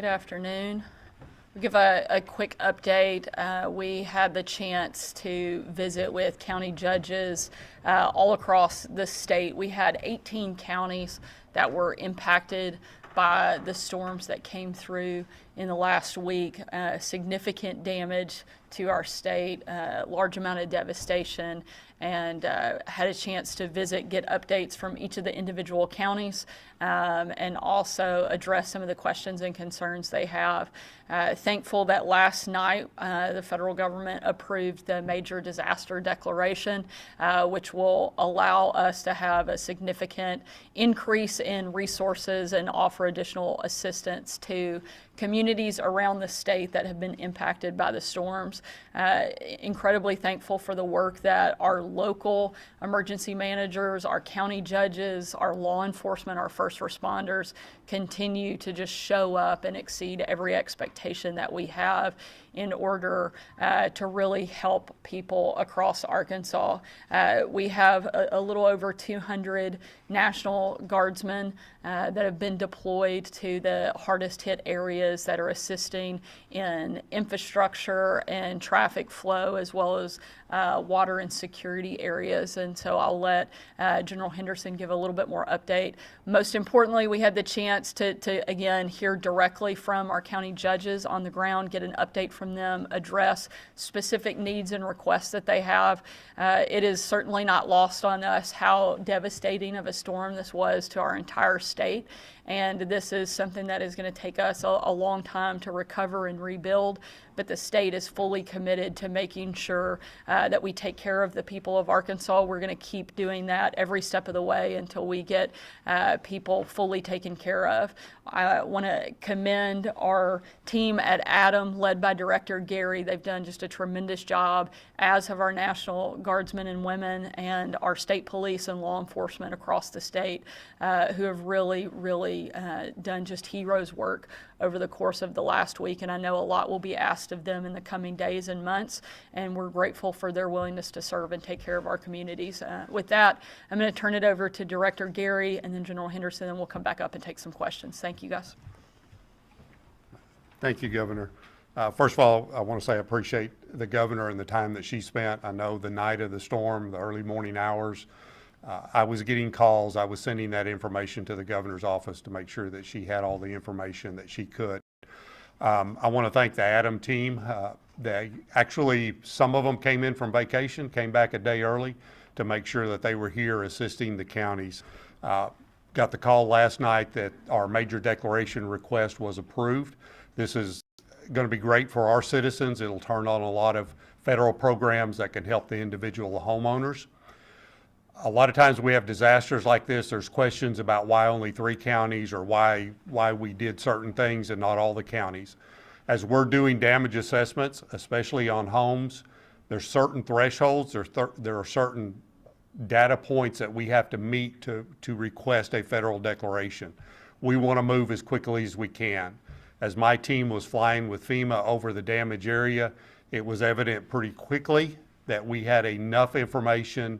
Good afternoon. We'll give a quick update. We had the chance to visit with county judges all across the state. We had 18 counties that were impacted by the storms that came through in the last week. Significant damage to our state, large amount of devastation, and had a chance to visit, get updates from each of the individual counties, and also address some of the questions and concerns they have. Thankful that last night the federal government approved the major disaster declaration, which will allow us to have a significant increase in resources and offer additional assistance to communities around the state that have been impacted by the storms. Incredibly thankful for the work that our local emergency managers, our county judges, our law enforcement, our first responders continue to just show up and exceed every expectation that we have in order to really help people across Arkansas. We have a little over 200 National Guardsmen that have been deployed to the hardest hit areas that are assisting in infrastructure and traffic flow, as well as water and security areas. And so I'll let General Henderson give a little bit more update. Most importantly, we had the chance to again hear directly from our county judges on the ground, get an update from them, address specific needs and requests that they have. It is certainly not lost on us how devastating of a storm this was to our entire state. And this is something that is going to take us a long time to recover and rebuild. But the state is fully committed to making sure that we take care of the people of Arkansas. We're going to keep doing that every step of the way until we get people fully taken care of. I want to commend our team at Adam, led by Director Gary. They've done just a tremendous job, as have our National Guardsmen and women and our state police and law enforcement across the state, who have really done just heroes work over the course of the last week. And I know a lot will be asked of them in the coming days and months, and we're grateful for their willingness to serve and take care of our communities. With that, I'm going to turn it over to Director Gary and then General Henderson, and we'll come back up and take some questions. Thank you, guys. Thank you, Governor. First of all, I want to say I appreciate the governor and the time that she spent. I know the night of the storm, the early morning hours, I was getting calls. I was sending that information to the governor's office to make sure that she had all the information that she could. I want to thank the Adam team. Actually, some of them came in from vacation, came back a day early to make sure that they were here assisting the counties. Got the call last night that our major declaration request was approved. This is going to be great for our citizens. It'll turn on a lot of federal programs that can help the individual homeowners. A lot of times we have disasters like this, there's questions about why only 3 counties or why we did certain things and not all the counties. As we're doing damage assessments, especially on homes, there's certain thresholds, there are certain data points that we have to meet to request a federal declaration. We want to move as quickly as we can. As my team was flying with FEMA over the damage area, it was evident pretty quickly that we had enough information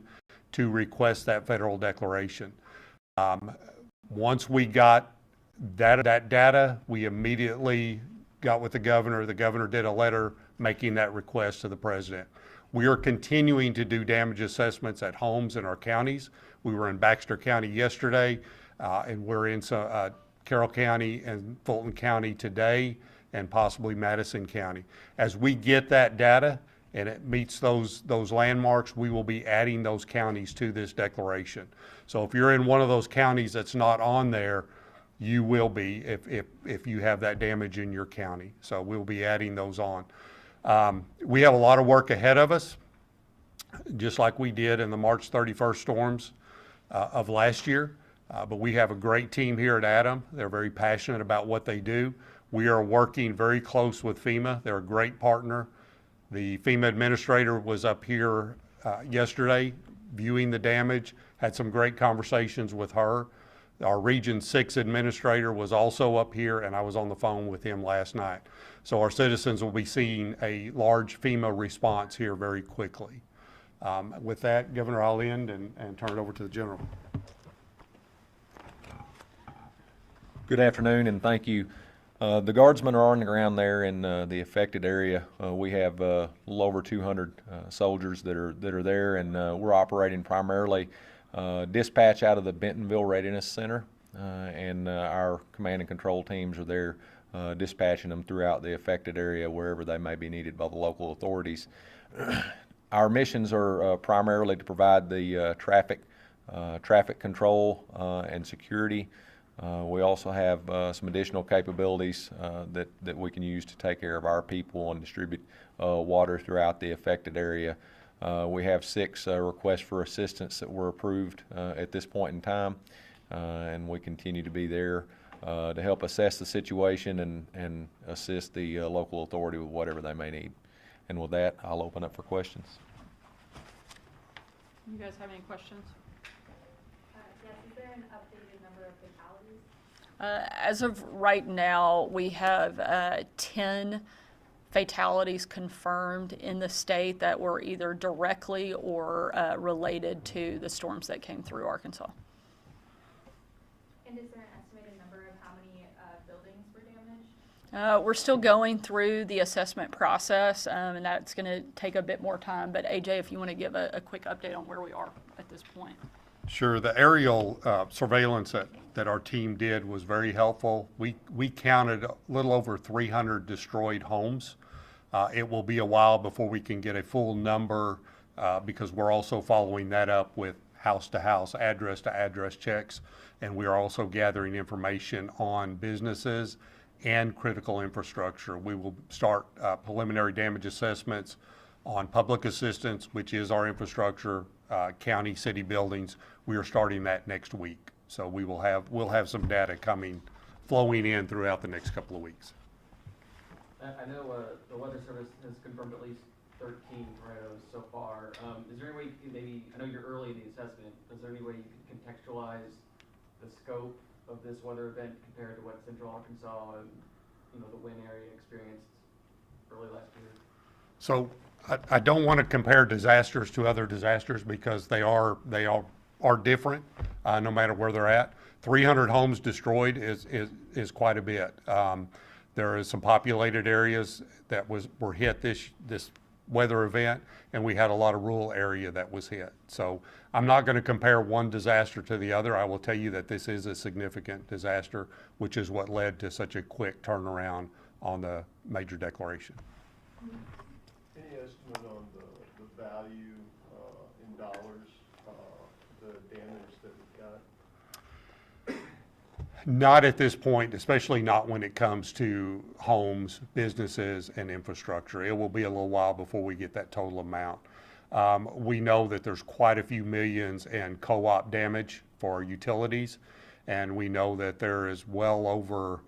to request that federal declaration. Once we got that data, we immediately got with the governor. The governor did a letter making that request to the president. We are continuing to do damage assessments at homes in our counties. We were in Baxter County yesterday, and we're in Carroll County and Fulton County today, and possibly Madison County. As we get that data and it meets those landmarks, we will be adding those counties to this declaration. So if you're in one of those counties that's not on there, you will be if you have that damage in your county. So we'll be adding those on. We have a lot of work ahead of us, just like we did in the March 31st storms of last year. But we have a great team here at Adam. They're very passionate about what they do. We are working very close with FEMA. They're a great partner. The FEMA administrator was up here yesterday viewing the damage, had some great conversations with her. Our Region 6 administrator was also up here, and I was on the phone with him last night. So our citizens will be seeing a large FEMA response here very quickly. With that, Governor, I'll end and turn it over to the General. Good afternoon, and thank you, The guardsmen are on the ground there in the affected area. We have a little over 200 soldiers that are there, and we're operating primarily dispatch out of the Bentonville Readiness Center, and our command and control teams are there dispatching them throughout the affected area wherever they may be needed by the local authorities. Our missions are primarily to provide the traffic control and security. We also have some additional capabilities that we can use to take care of our people and distribute water throughout the affected area. We have 6 requests for assistance that were approved at this point in time, and we continue to be there to help assess the situation and assist the local authority with whatever they may need. And with that, I'll open up for questions. You guys have any questions? Yes, is there an updated number of fatalities? As of right now, we have 10 fatalities confirmed in the state that were either directly or related to the storms that came through Arkansas. And is there an estimated number of how many buildings were damaged? We're still going through the assessment process, and that's going to take a bit more time. But AJ, if you want to give a quick update on where we are at this point. Sure. The aerial surveillance that our team did was very helpful. We counted a little over 300 destroyed homes. It will be a while before we can get a full number because we're also following that up with house-to-house, address-to-address checks, and we are also gathering information on businesses and critical infrastructure. We will start preliminary damage assessments on public assistance, which is our infrastructure, county, city buildings. We are starting that next week. So we'll have some data flowing in throughout the next couple of weeks. I know the Weather Service has confirmed at least 13 tornadoes so far. Is there any way you can maybe, I know you're early in the assessment, is there any way you can contextualize the scope of this weather event compared to what Central Arkansas and the Wynn area experienced early last year? So I don't want to compare disasters to other disasters because they are different no matter where they're at. 300 homes destroyed is quite a bit. There is some populated areas that were hit this weather event, and we had a lot of rural area that was hit. So I'm not going to compare one disaster to the other. I will tell you that this is a significant disaster, which is what led to such a quick turnaround on the major declaration. Any estimate on the value in dollars, the damage that it got? Not at this point, especially not when it comes to homes, businesses, and infrastructure. It will be a little while before we get that total amount. We know that there's quite a few millions in co-op damage for utilities, and we know that there is well over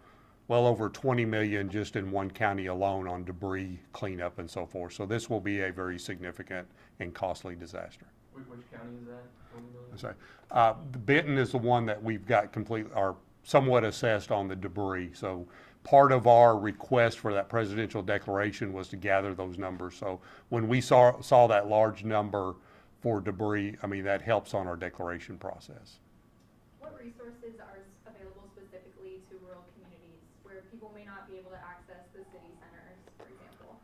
20 million just in one county alone on debris cleanup and so forth. So this will be a very significant and costly disaster. Which county is that? I'm sorry. Benton is the one that we've got somewhat assessed on the debris. So part of our request for that presidential declaration was to gather those numbers. So when we saw that large number for debris, I mean, that helps on our declaration process. What resources are available specifically to rural communities where people may not be able to access the city centers, for example?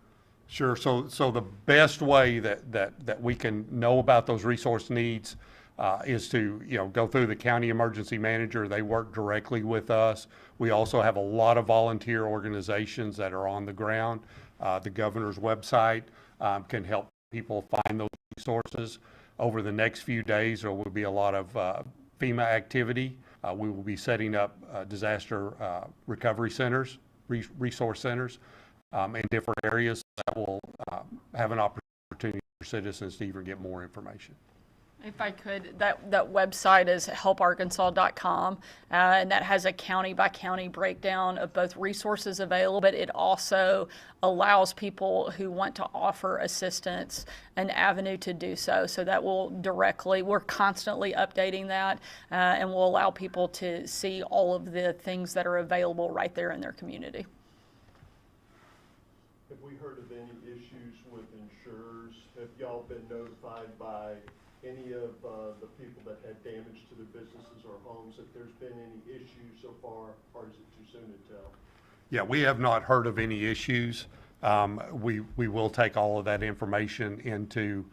Sure. So the best way that we can know about those resource needs is to go through the county emergency manager. They work directly with us. We also have a lot of volunteer organizations that are on the ground. The governor's website can help people find those resources. Over the next few days, there will be a lot of FEMA activity. We will be setting up disaster recovery centers, resource centers in different areas that will have an opportunity for citizens to even get more information. If I could, that website is helparkansas.com, and that has a county by county breakdown of both resources available, but it also allows people who want to offer assistance an avenue to do so. So that will we're constantly updating that, and will allow people to see all of the things that are available right there in their community. Have we heard of any issues with insurers? Have y'all been notified by any of the people that had damage to their businesses or homes, if there's been any issues so far, or is it too soon to tell? Yeah, we have not heard of any issues. We will take all of that information into,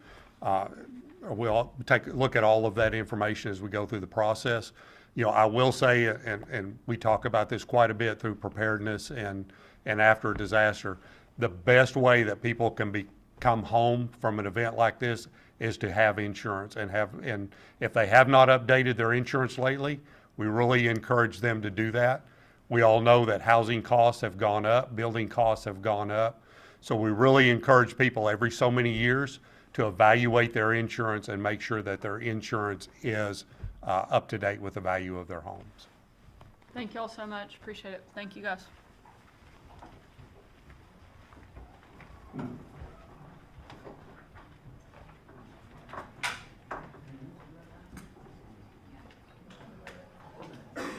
we'll take a look at all of that information as we go through the process. You know, I will say, and we talk about this quite a bit through preparedness and after a disaster, the best way that people can come home from an event like this is to have insurance and if they have not updated their insurance lately, we really encourage them to do that. We all know that housing costs have gone up, building costs have gone up. So we really encourage people every so many years to evaluate their insurance and make sure that their insurance is up to date with the value of their homes. Thank you all so much. Appreciate it. Thank you, guys.